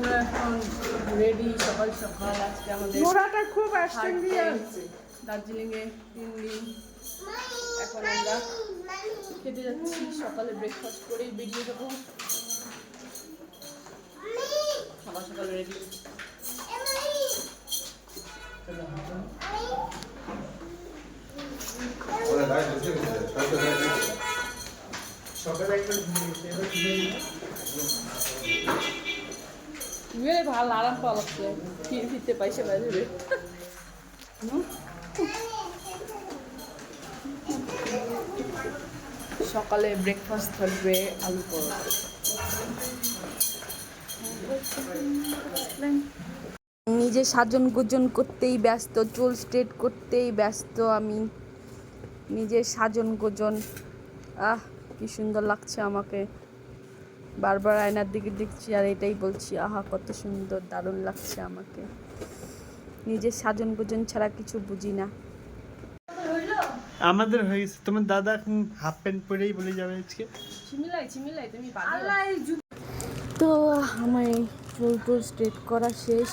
আমরা এখন রেডি সকাল সকাল। আজকে আমাদের মোড়াটা খুব আসছেন দিয়ে দার্জিলিংয়ে 3 দিন। এখন আমরা খেতে যাচ্ছি, সকালে ব্রেকফাস্ট করেই বেরিয়ে যাবো। সকাল সকাল রেডি। মেরে ভালো আরাম পাওয়া লাগছে, ফিরতে পাইছে বাজবে। সকালে ব্রেকফাস্ট থাকবে আলু পরোটা। নিজে সাজন গোজন করতেই ব্যস্ত, চুল স্ট্রেট করতেই ব্যস্ত আমি। নিজের সাজন গোজন, কি সুন্দর লাগছে আমাকে। বারবার আয়নার দিকে দেখছি আর এটাই বলছি, আহা কত সুন্দর, দারুণ লাগছে আমাকে। নিজের সাজন গোজন ছাড়া কিছু বুঝি না। আমাদের হয়ে গেছে। তোমার দাদা এখন হাফ প্যান্ট পরেই বলে যাবে আজকে। চিমিলাই তুমি তো আমার চুল টুল স্ট্রেট করা শেষ।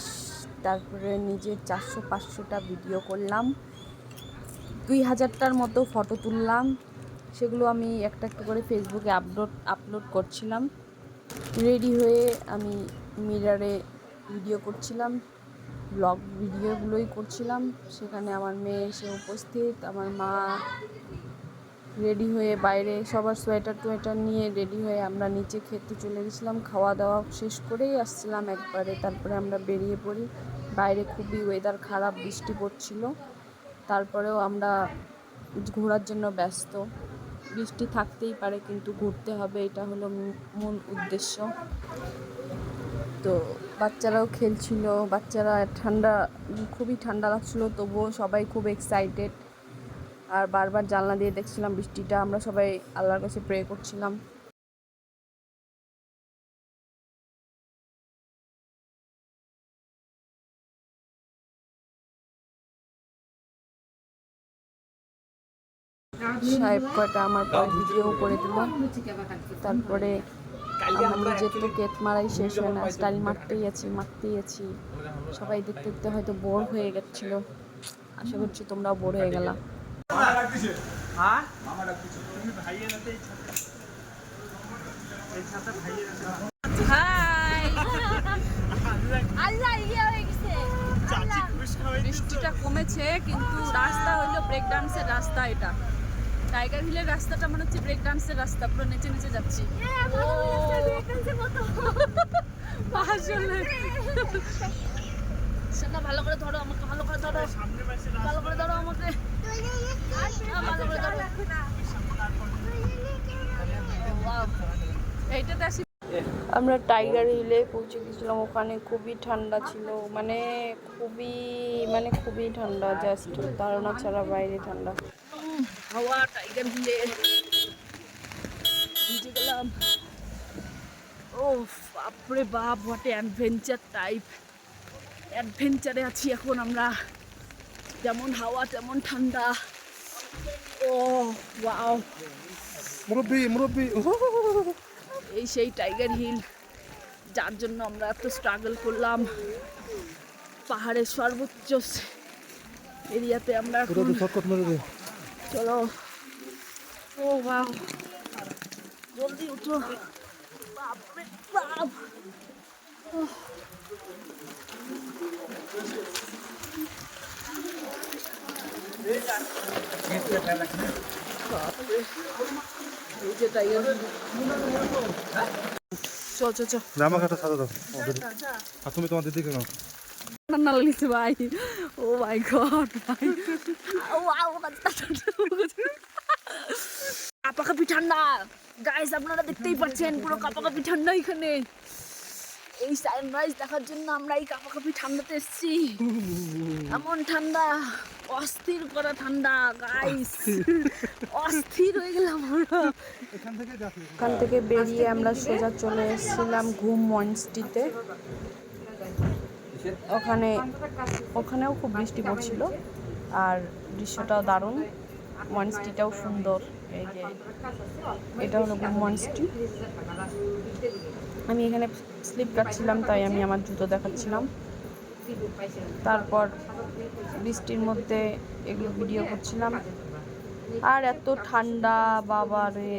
তারপরে নিজের 400-500টা ভিডিও করলাম, 2000টার মতো ফটো তুললাম। সেগুলো আমি একটা একটা করে ফেসবুকে আপলোড করছিলাম। রেডি হয়ে আমি মিররে ভিডিও করছিলাম, ব্লগ ভিডিওগুলোই করছিলাম। সেখানে আমার মেয়ে এসে উপস্থিত, আমার মা রেডি হয়ে বাইরে সবার সোয়েটার টোয়েটার নিয়ে রেডি হয়ে আমরা নিচে খেতে চলে গেছিলাম। খাওয়া দাওয়া শেষ করেই আসছিলাম একবারে। তারপরে আমরা বেরিয়ে পড়ি। বাইরে খুবই ওয়েদার খারাপ, বৃষ্টি পড়ছিল। তারপরেও আমরা ঘোরার জন্য ব্যস্ত। বৃষ্টি থাকতেই পারে, কিন্তু ঘুরতে হবে, এটা হলো মূল উদ্দেশ্য। তো বাচ্চারাও খেলছিল, বাচ্চারা খুবই ঠান্ডা লাগছিল, তবুও সবাই খুব এক্সাইটেড। আর বারবার জানলা দিয়ে দেখছিলাম বৃষ্টিটা। আমরা সবাই আল্লাহর কাছে প্রে করছিলাম। সাহেব কয়টা আমার পর ভিডিও করে দিল। তারপরে আমরা যেহেতু কেট মারাই শেষ হয় না, স্টাইল মারতেই আছি। সবাই দেখতে দেখতে হয়তো বোর হয়ে গেছিল। আশা করছি তোমরাও বোর হয়ে গেলা। বৃষ্টিটা কমেছে, কিন্তু রাস্তা হইলো ব্রেক ডান্সের রাস্তা। এটা টাইগার হিলের রাস্তাটা মনে হচ্ছে ব্রেক ডান্সের রাস্তা, পুরো নিচে নিচে যাচ্ছি। সেটা ভালো করে ধরো আমাকে, ভালো করে ধরো আমাকে, ভালো করে ধরো। এইটাতে আসি। আমরা টাইগার হিলে পৌঁছে গেছিলাম। ওখানে খুবই ঠান্ডা ছিল, খুবই ঠান্ডা, জাস্ট ধারণা ছাড়া বাইরে ঠান্ডা হাওয়া। টাইগার হিলে ভিজে গেলাম। ও বাপরে বাপ, হোয়াট অ্যাডভেঞ্চার টাইপ। অ্যাডভেঞ্চারে আছি এখন আমরা, যেমন হাওয়া তেমন ঠান্ডা। ও ওয়াও, মুরব্বি এই সেই টাইগার হিল, যার জন্য আমরা এত স্ট্রাগল করলাম। পাহাড়ের সর্বোচ্চ এরিয়াতে আমরা চলো। ও ওয়াও, জলদি উঠো, বাপরে বাপ। এই যে টাইগার, চল জামাকাটা সাদা দাও। আর তুমি তোমার দিদি কেন ঠান্ডা লাগছে ভাই? ও মাই গড ভাই, কাপাকাপি ঠান্ডা গাইস, আপনারা দেখতেই পাচ্ছেন পুরো কাপাকাপি ঠান্ডা এখানে। এই সানরাইজ দেখার জন্য আমরা এই কাপাকাপি ঠান্ডাতে এসেছি। এমন ঠান্ডা, অস্থির করা ঠান্ডা গাইস, অস্থির হয়ে গেলাম আমরা। এখান থেকে বেরিয়ে আমরা সোজা চলে এসেছিলাম ঘুম মনস্টিতে। ওখানেও খুব বৃষ্টি পড়ছিল, আর দৃশ্যটাও দারুণ, মনস্টিটাও সুন্দর। এই যে এটা হলো ঘুম মনস্টি। আমি এখানে স্লিপ কাটছিলাম, তাই আমি আমার জুতো দেখাচ্ছিলাম। তারপর বৃষ্টির মধ্যে এগুলো ভিডিও করছিলাম। আর এত ঠান্ডা, বাবা রে,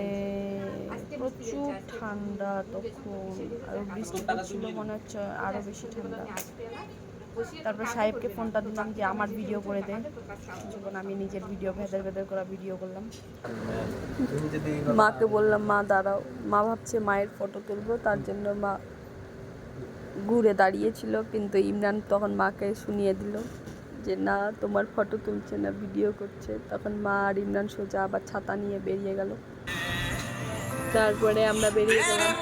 প্রচুর ঠান্ডা তখন। আর বৃষ্টি পড়ছিল, মনে হচ্ছে আরো বেশি ঠান্ডা। তারপর সাহেবকে ফোনটা দিলাম যে আমার ভিডিও করে দে, যখন আমি নিজের ভিডিও ভেতর ভেতর করা ভিডিও করলাম। মাকে বললাম মা দাঁড়াও, মা ভাবছে মায়ের ফটো তুলবো, তার জন্য মা ঘুরে দাঁড়িয়েছিল, কিন্তু ইমরান তখন মাকে শুনিয়ে দিল যে না, তোমার ফটো তুলছে না, ভিডিও করছে। তখন মা আর ইমরান সোজা আবার ছাতা নিয়ে বেরিয়ে গেল। তারপরে আমরা বেরিয়ে গেলাম।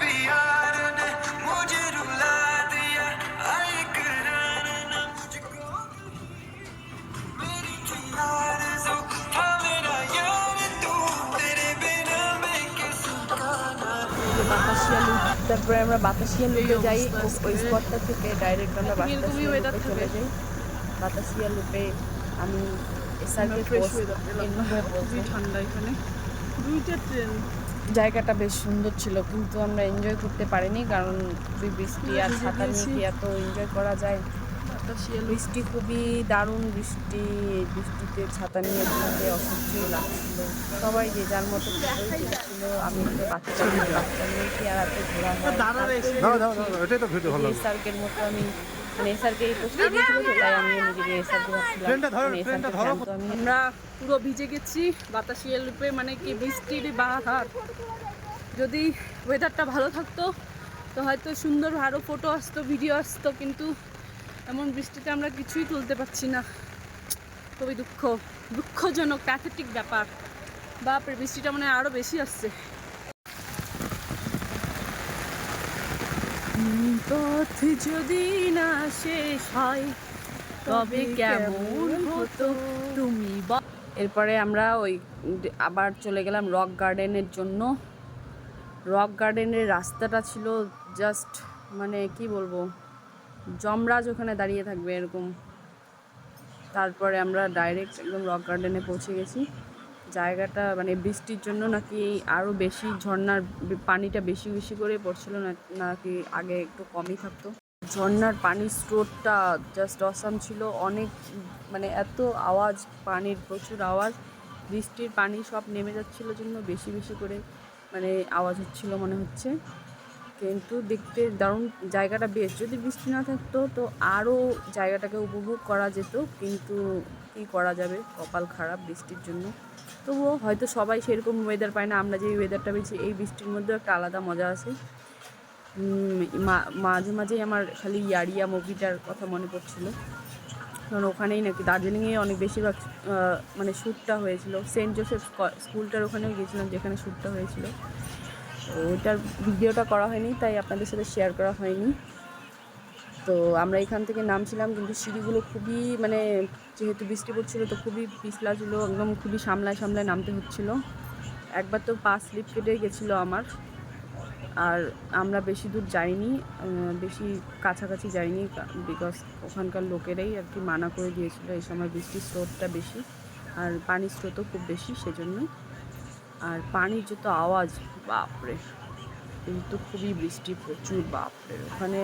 বাতাসিয়া লুপ, তারপরে আমরা বাতাসিয়া লুপে যাই। ওই স্পটটা থেকে ডাইরেক্ট আমরা বাতাসিয়া লুপে চলে যাই। বাতাসিয়া লুপে আমি এসআরকে ঠান্ডা এখানে দুইটা ট্রেন। জায়গাটা বেশ সুন্দর ছিল, কিন্তু আমরা এনজয় করতে পারিনি, কারণ বৃষ্টি আর ছাতা নিয়ে কি এত এনজয় করা যায়। বৃষ্টি খুবই দারুণ বৃষ্টি, বৃষ্টিতে ছাতা নিয়ে ঘুরতে অসহ্যই লাগছিল। সবাই যে যার মতো ছিল। আমি তো বাচ্চা নিয়ে কি আর এত ঘোরা হয়। এসআরকের মতো আমি মানে এসআরকে এই পোস্টে দিয়েছিল, তাই আমি নিজেকে এসআরকে ভাবছিলাম। আমরা পুরো ভিজে গেছি বাতাসিয়া লুপে, মানে কি বৃষ্টির বাহার। যদি ওয়েদারটা ভালো থাকতো তো হয়তো সুন্দর আরও ফটো আসতো, ভিডিও আসতো, কিন্তু এমন বৃষ্টিতে আমরা কিছুই তুলতে পারছি না। খুবই দুঃখজনক, প্যাথেটিক ব্যাপার। বাপরে, বৃষ্টিটা মানে আরও বেশি আসছে। পথ যদি না শেষ হয় তবে কেমন হতো তুমি। এরপরে আমরা ওই আবার চলে গেলাম রক গার্ডেনের জন্য। রক গার্ডেনের রাস্তাটা ছিল জাস্ট মানে কি বলবো, যমরাজ ওখানে দাঁড়িয়ে থাকবে এরকম। তারপরে আমরা ডাইরেক্ট একদম রক গার্ডেনে পৌঁছে গেছি। জায়গাটা মানে বৃষ্টির জন্য নাকি আরও বেশি ঝর্ণার পানিটা বেশি বেশি করে পড়ছিল, নাকি আগে একটু কমই থাকতো। ঝর্ণার পানির স্রোতটা জাস্ট অসাম ছিল, অনেক মানে এত আওয়াজ, পানির প্রচুর আওয়াজ। বৃষ্টির পানি সব নেমে যাচ্ছিলো জন্য বেশি বেশি করে মানে আওয়াজ হচ্ছিল মনে হচ্ছে। কিন্তু দেখতে দারুণ জায়গাটা বেশ। যদি বৃষ্টি না থাকতো তো আরও জায়গাটাকে উপভোগ করা যেত, কিন্তু কী করা যাবে, কপাল খারাপ বৃষ্টির জন্য। তবুও হয়তো সবাই সেরকম ওয়েদার পায় না, আমরা যে ওয়েদারটা পেয়েছি এই বৃষ্টির মধ্যেও একটা আলাদা মজা আছে। মাঝে মাঝেই আমার খালি ইয়ারিয়া মুভিটার কথা মনে পড়ছিল, কারণ ওখানেই নাকি দার্জিলিংয়ে অনেক বেশিরভাগ মানে শ্যুটটা হয়েছিল। সেন্ট জোসেফ স্কুলটার ওখানেও গিয়েছিলাম যেখানে শ্যুটটা হয়েছিল। তো ওইটার ভিডিওটা করা হয়নি, তাই আপনাদের সাথে শেয়ার করা হয়নি। তো আমরা এখান থেকে নামছিলাম, কিন্তু সিঁড়িগুলো খুবই মানে যেহেতু বৃষ্টি পড়ছিল তো খুবই পিছলা ছিল, একদম খুবই সামলায় সামলায় নামতে হচ্ছিলো। একবার তো পা স্লিপ কেটে গেছিলো আমার। আর আমরা বেশি দূর যাইনি, বেশি কাছাকাছি যাইনি, বিকজ ওখানকার লোকেরাই আর কি মানা করে দিয়েছিল এই সময় বৃষ্টির স্রোতটা বেশি আর পানির স্রোতও খুব বেশি, সেজন্যই। আর পানির যত আওয়াজ, বাপরে, কিন্তু খুবই বৃষ্টি প্রচুর, বাপরে। ওখানে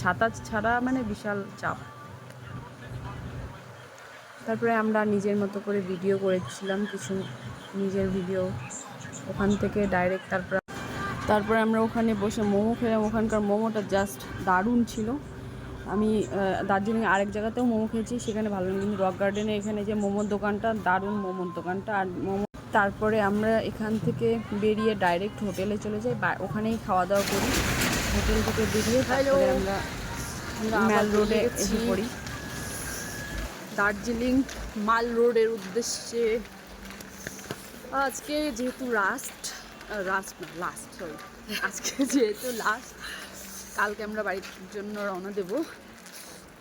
ছাতা ছাড়া মানে বিশাল চাপ। তারপরে আমরা নিজের মতো করে ভিডিও করেছিলাম, কিছু নিজের ভিডিও ওখান থেকে ডাইরেক্ট। তারপরে আমরা ওখানে বসে মোমো খেলাম। ওখানকার মোমোটা জাস্ট দারুণ ছিল। আমি দার্জিলিং আরেক জায়গাতেও মোমো খেয়েছি, সেখানে ভালো লাগে, কিন্তু রক গার্ডেনে এখানে যে মোমোর দোকানটা, দারুণ মোমোর দোকানটা। আর তারপরে আমরা এখান থেকে বেরিয়ে ডাইরেক্ট হোটেলে চলে যাই, ওখানেই খাওয়া দাওয়া করি। হোটেল থেকে বেরিয়ে তারপরে আমরা মাল রোডে এসে পড়ি। দার্জিলিং মাল রোডের উদ্দেশ্যে। আজকে যেহেতু লাস্ট, আজকে যেহেতু লাস্ট, কালকে আমরা বাড়ির জন্য রওনা দেব,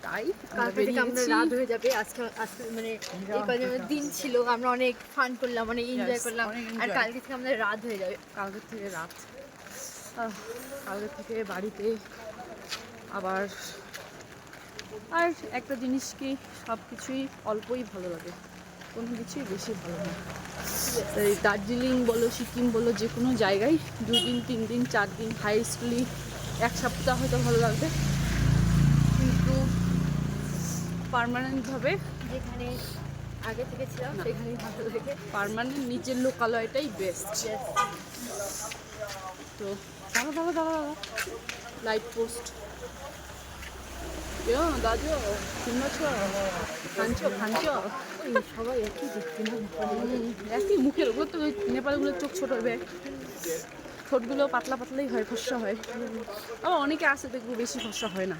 তাই কালকে থেকে আমরা রাত হয়ে যাবে। আজকে মানে এই কদিনের দিন ছিল, আমরা অনেক ফান করলাম, অনেক এনজয় করলাম, আর কালকে থেকে আমাদের রাত হয়ে যাবে। কালকে থেকে রাত, কালকে থেকে বাড়িতে আবার। আর একটা জিনিস কি, সব কিছুই অল্পই ভালো লাগে, কোনো কিছুই বেশি ভালো লাগে। তাই দার্জিলিং বলো, সিকিম বলো, যে কোনো জায়গায় 2 দিন 3 দিন 4 দিন হাইস্টলি এক সপ্তাহ হয়তো ভালো লাগবে, কিন্তু পার্মানেন্টভাবে যেখানে আগে থেকে ছিলাম সেখানেই ভালো লাগে। পার্মানেন্ট নিজের লোকালয়টাই বেস্ট। তো দাঁড়া লাইট পোস্ট দাদু শুনছ খাঞ্চ ওই সবাই একই দেখতে না, একই মুখের ওগুলো তো ওই নেপালগুলোর চোখ ছোট হবে, ঠোঁটগুলো পাতলা পাতলাই হয়, ফর্সা হয়। আবার অনেকে আছে দেখবো বেশি ফর্সা হয় না।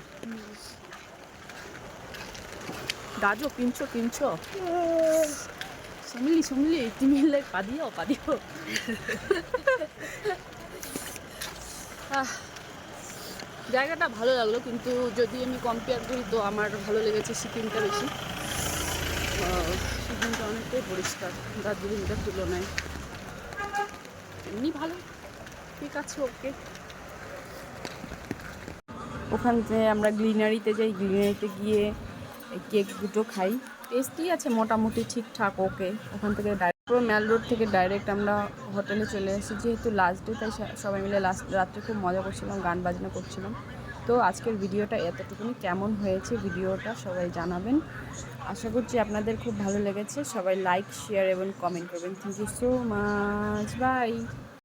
দাদু কিনছ সমলি তুমি পাদিও জায়গাটা ভালো লাগলো, কিন্তু যদি আমি কম্পেয়ার করি তো আমার ভালো লেগেছে সিকিমটা বেশি। সিকিমটা অনেকটাই পরিষ্কার দার্জিলিংটার তুলনায়। এমনি ভালো, ঠিক আছে, ওকে। ওখান থেকে আমরা গ্রিনারিতে যাই, গ্রিনারিতে গিয়ে কেক দুটো খাই, টেস্টি আছে মোটামুটি, ঠিকঠাক, ওকে। ওখান থেকে পুরো ম্যাল রোড থেকে ডাইরেক্ট আমরা হোটেলে চলে এসেছি, যেহেতু লাস্ট ডে তাই সবাই মিলে রাত্রে খুব মজা করছিলাম, গান বাজনা করছিলাম। তো আজকের ভিডিওটা এতটুকুনি, কেমন হয়েছে ভিডিওটা সবাই জানাবেন। আশা করছি আপনাদের খুব ভালো লেগেছে। সবাই লাইক, শেয়ার এবং কমেন্ট করবেন। Thank you so much, by.